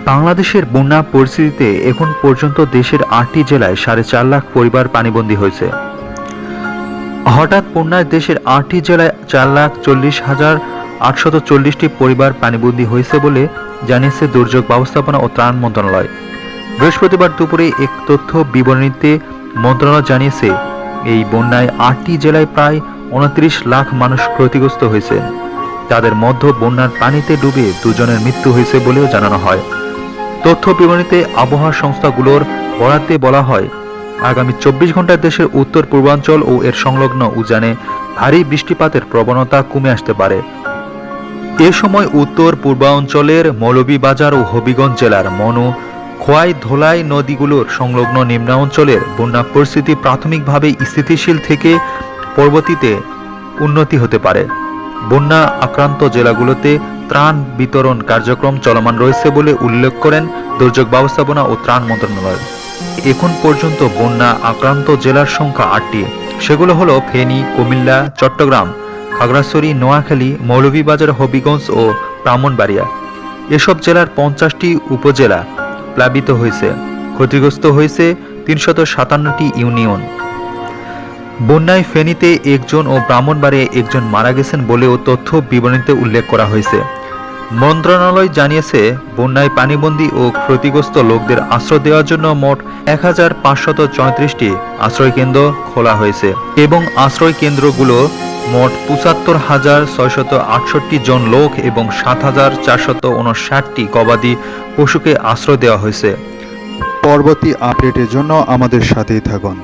বাংলাদেশের বন্যা পরিস্থিতিতে এখন পর্যন্ত দেশের ৮টি জেলায় ৪.৫ লাখ পরিবার পানিবন্দী হয়েছে। হঠাৎ বন্যায় দেশের ৮টি জেলায় 4,40,840টি পরিবার পানিবন্দী হয়েছে বলে জানিয়েছে দুর্যোগ ব্যবস্থাপনা ও ত্রাণ মন্ত্রণালয়। বৃহস্পতিবার দুপুরে এক তথ্য বিবরণীতে মন্ত্রণালয় জানিয়েছে, এই বন্যায় ৮টি জেলায় প্রায় ২৯ লাখ মানুষ ক্ষতিগ্রস্ত হয়েছে। তাদের মধ্যে বন্যার পানিতে ডুবে 2 জনের মৃত্যু হয়েছে বলেও জানানো হয়। তথ্য বিবরণীতে আবহাওয়া সংস্থাগুলোর বরাতে বলা হয়, আগামী 24 ঘন্টায় দেশের উত্তর পূর্বাঞ্চল ও এর সংলগ্ন উজানে ভারী বৃষ্টিপাতের প্রবণতা কমে আসতে পারে। এ সময় উত্তর পূর্বাঞ্চলের মৌলভীবাজার ও হবিগঞ্জ জেলার মনু, খোয়াই, ধোলাই নদীগুলোর সংলগ্ন নিম্নাঞ্চলের বন্যা পরিস্থিতি প্রাথমিকভাবে স্থিতিশীল থেকে পরবর্তীতে উন্নতি হতে পারে। বন্যা আক্রান্ত জেলাগুলোতে ত্রাণ বিতরণ কার্যক্রম চলমান রয়েছে বলে উল্লেখ করেন দুর্যোগ ব্যবস্থাপনা ও ত্রাণ মন্ত্রণালয়। এখন পর্যন্ত বন্যা আক্রান্ত জেলার সংখ্যা 8টি। সেগুলো হলো ফেনী, কুমিল্লা, চট্টগ্রাম, খাগড়াছড়ি, নোয়াখালী, মৌলভীবাজার, হবিগঞ্জ ও ব্রাহ্মণবাড়িয়া। এসব জেলার 50টি উপজেলা প্লাবিত হয়েছে। ক্ষতিগ্রস্ত হয়েছে 357টি ইউনিয়ন। বন্যায় ফেনীতে 1 জন ও ব্রাহ্মণবাড়িয়ায় 1 জন মারা গেছেন বলেও তথ্য বিবরণীতে উল্লেখ করা হয়েছে। মন্ত্রণালয় জানিয়েছে, বন্যায় পানিবন্দী ও ক্ষতিগ্রস্ত লোকদের আশ্রয় দেওয়ার জন্য মোট 1534টি আশ্রয়কেন্দ্র খোলা হয়েছে এবং আশ্রয় কেন্দ্রগুলো মোট 75,668 জন লোক এবং 7,459টি গবাদি পশুকে আশ্রয় দেওয়া হয়েছে। পরবর্তী আপডেটের জন্য আমাদের সাথেই থাকুন।